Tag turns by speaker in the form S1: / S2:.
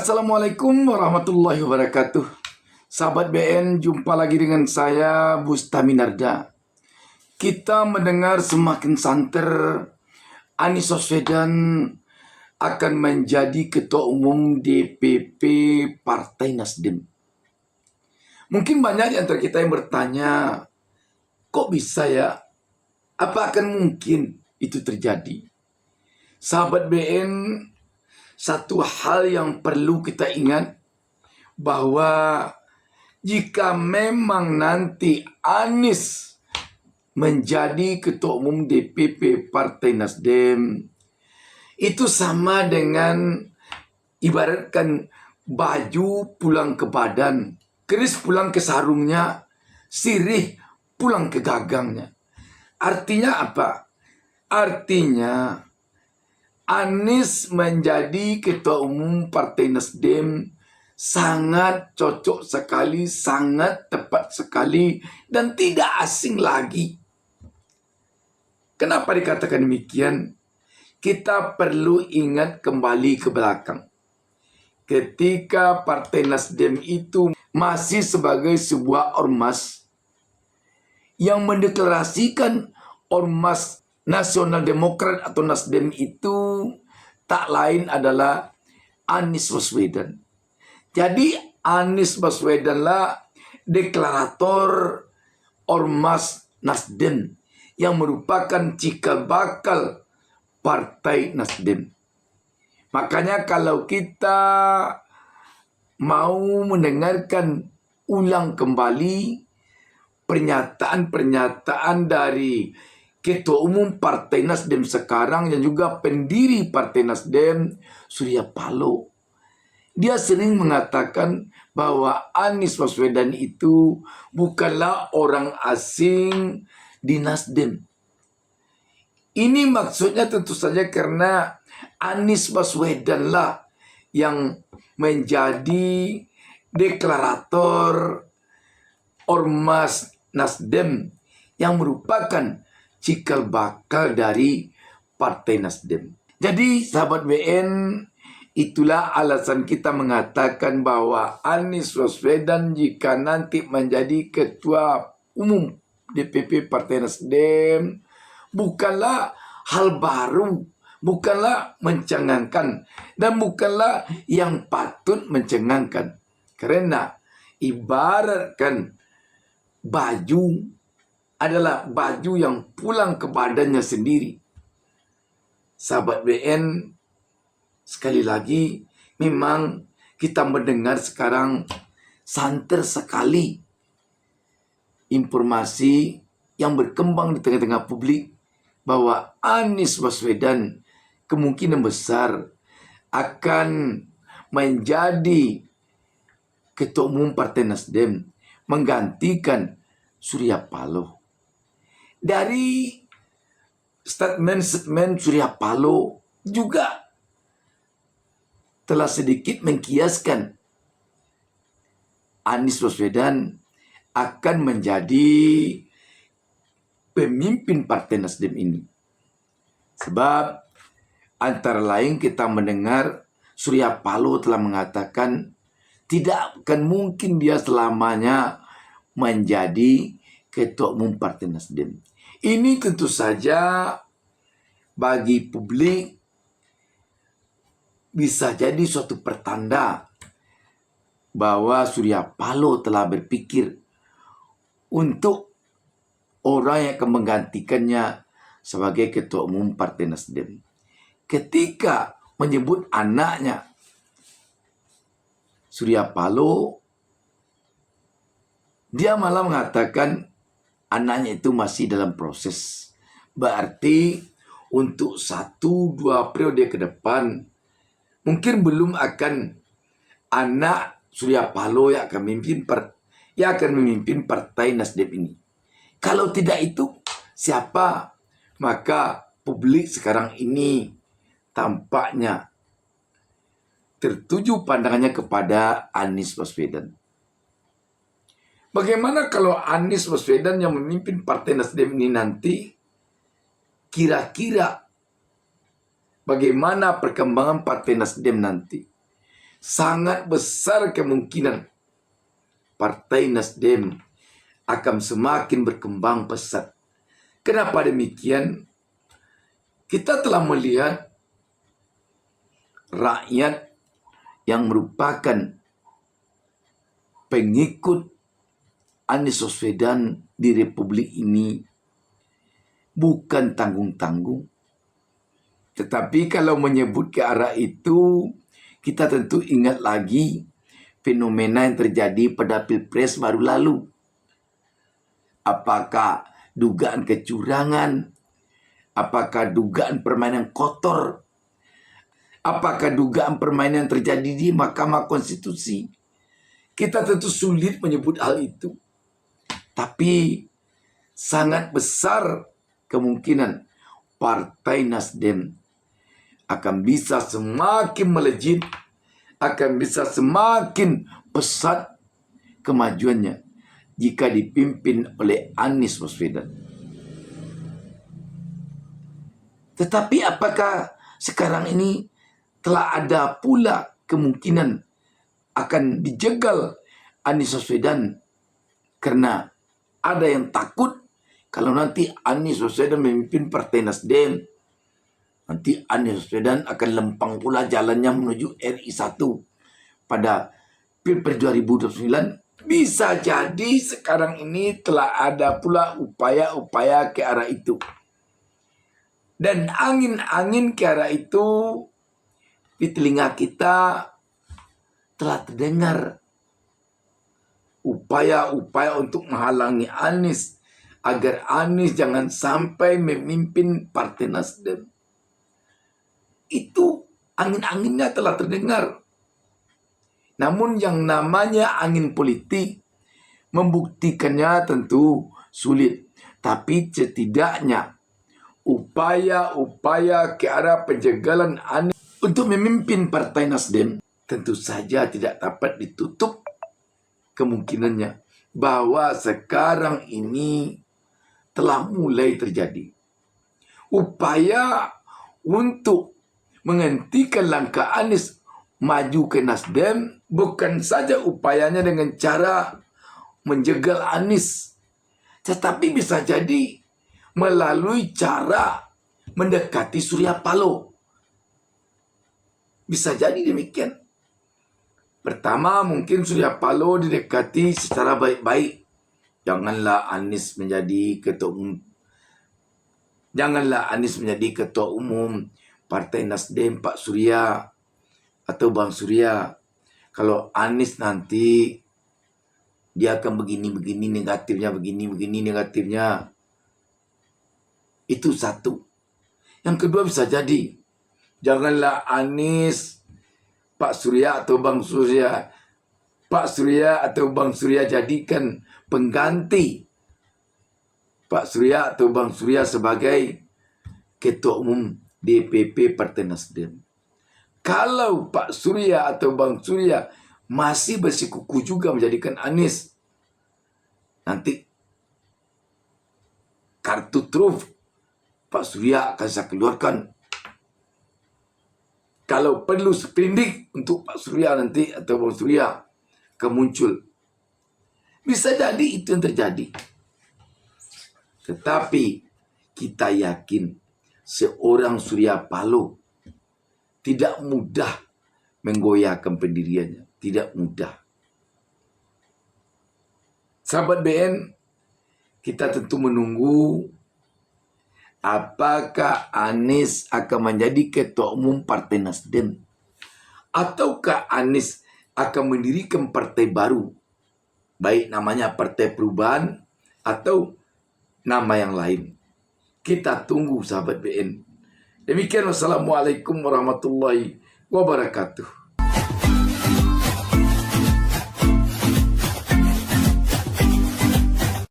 S1: Assalamualaikum warahmatullahi wabarakatuh. Sahabat BN, jumpa lagi dengan saya Bustaminarda. Kita mendengar semakin santer Anies Baswedan akan menjadi Ketua Umum DPP Partai Nasdem. Mungkin banyak di antara kita yang bertanya, kok bisa ya? Apa akan mungkin itu terjadi? Sahabat BN, satu hal yang perlu kita ingat, bahwa jika memang nanti Anies menjadi Ketua Umum DPP Partai Nasdem, itu sama dengan ibaratkan baju pulang ke badan, keris pulang ke sarungnya, sirih pulang ke gagangnya. Artinya apa? Artinya Anies menjadi Ketua Umum Partai Nasdem sangat cocok sekali, sangat tepat sekali, dan tidak asing lagi. Kenapa dikatakan demikian? Kita perlu ingat kembali ke belakang. Ketika Partai Nasdem itu masih sebagai sebuah ormas yang mendeklarasikan Ormas Nasional Demokrat atau Nasdem itu tak lain adalah Anies Baswedan. Jadi Anies Baswedanlah deklarator Ormas Nasdem yang merupakan cikal bakal Partai Nasdem. Makanya kalau kita mau mendengarkan ulang kembali pernyataan-pernyataan dari Ketua Umum Partai Nasdem sekarang yang juga pendiri Partai Nasdem, Surya Paloh. Dia sering mengatakan bahwa Anies Baswedan itu bukanlah orang asing di Nasdem. Ini maksudnya tentu saja karena Anies Baswedanlah yang menjadi deklarator Ormas Nasdem yang merupakan cikal bakal dari Partai Nasdem. Jadi sahabat BN, itulah alasan kita mengatakan bahwa Anies Baswedan jika nanti menjadi Ketua Umum DPP Partai Nasdem bukanlah hal baru, bukanlah mencengangkan, dan bukanlah yang patut mencengangkan. Karena ibaratkan baju adalah baju yang pulang ke badannya sendiri. Sahabat BN, sekali lagi, memang kita mendengar sekarang santer sekali informasi yang berkembang di tengah-tengah publik bahwa Anies Baswedan kemungkinan besar akan menjadi Ketua Umum Partai Nasdem menggantikan Surya Paloh. Dari statement Surya Paloh juga telah sedikit mengkiaskan Anies Baswedan akan menjadi pemimpin Partai Nasdem ini. Sebab antara lain kita mendengar Surya Paloh telah mengatakan tidak akan mungkin dia selamanya menjadi Ketua Umum Partai Nasdem. Ini tentu saja bagi publik bisa jadi suatu pertanda bahwa Surya Paloh telah berpikir untuk orang yang akan menggantikannya sebagai Ketua Umum Partai Nasdem. Ketika menyebut anaknya Surya Paloh, dia malah mengatakan anaknya itu masih dalam proses. Berarti untuk 1-2 periode ke depan mungkin belum akan anak Surya Paloh yang akan memimpin Partai Nasdem ini. Kalau tidak itu siapa? Maka publik sekarang ini tampaknya tertuju pandangannya kepada Anies Baswedan. Bagaimana kalau Anies Baswedan yang memimpin Partai Nasdem ini nanti, kira-kira bagaimana perkembangan Partai Nasdem nanti? sangat besar kemungkinan Partai Nasdem akan semakin berkembang pesat. Kenapa demikian? Kita telah melihat rakyat yang merupakan pengikut Anies Baswedan di Republik ini bukan tanggung-tanggung. Tetapi kalau menyebut ke arah itu, kita tentu ingat lagi fenomena yang terjadi pada Pilpres baru lalu. Apakah dugaan kecurangan? Apakah dugaan permainan kotor? Apakah dugaan permainan yang terjadi di Mahkamah Konstitusi? Kita tentu sulit menyebut hal itu. Tapi sangat besar kemungkinan Partai Nasdem akan bisa semakin melejit, akan bisa semakin pesat kemajuannya jika dipimpin oleh Anies Baswedan. Tetapi apakah sekarang ini telah ada pula kemungkinan akan dijegal Anies Baswedan karena ada yang takut kalau nanti Anies Baswedan memimpin Partai Nasdem, nanti Anies Baswedan akan lempang pula jalannya menuju RI 1 pada Pilpres 2029. Bisa jadi sekarang ini telah ada pula upaya-upaya ke arah itu. Dan angin-angin ke arah itu di telinga kita telah terdengar. Upaya-upaya untuk menghalangi Anies agar Anies jangan sampai memimpin Partai Nasdem. Itu angin-anginnya telah terdengar. Namun yang namanya angin politik membuktikannya tentu sulit. Tapi setidaknya upaya-upaya ke arah penjagalan Anies untuk memimpin Partai Nasdem tentu saja tidak dapat ditutup kemungkinannya bahwa sekarang ini telah mulai terjadi upaya untuk menghentikan langkah Anies maju ke Nasdem. Bukan saja upayanya dengan cara menjegal Anies, tetapi bisa jadi melalui cara mendekati Surya Paloh. Bisa jadi demikian. Pertama, mungkin Surya Paloh didekati secara baik-baik. Janganlah Anies menjadi ketua umum. Janganlah Anies menjadi ketua umum Partai Nasdem, Pak Surya atau Bang Surya. Kalau Anies nanti dia akan begini-begini negatifnya, begini-begini negatifnya. Itu satu. Yang kedua bisa jadi, janganlah Anies, Pak Surya atau Bang Surya, Pak Surya atau Bang Surya jadikan pengganti Pak Surya atau Bang Surya sebagai ketua umum DPP Partai Nasdem. Kalau Pak Surya atau Bang Surya masih bersikukuh juga menjadikan Anies, nanti kartu truf Pak Surya akan saya keluarkan. Kalau perlu sprindik untuk Pak Surya nanti atau Bang Surya kemuncul. Bisa jadi itu yang terjadi. Tetapi kita yakin seorang Surya Paloh tidak mudah menggoyahkan pendiriannya. Tidak mudah. Sahabat BN, kita tentu menunggu apakah Anies akan menjadi ketua umum Partai Nasdem, ataukah Anies akan mendirikan partai baru, baik namanya Partai Perubahan atau nama yang lain. Kita tunggu sahabat BN. Demikian, wassalamualaikum warahmatullahi wabarakatuh.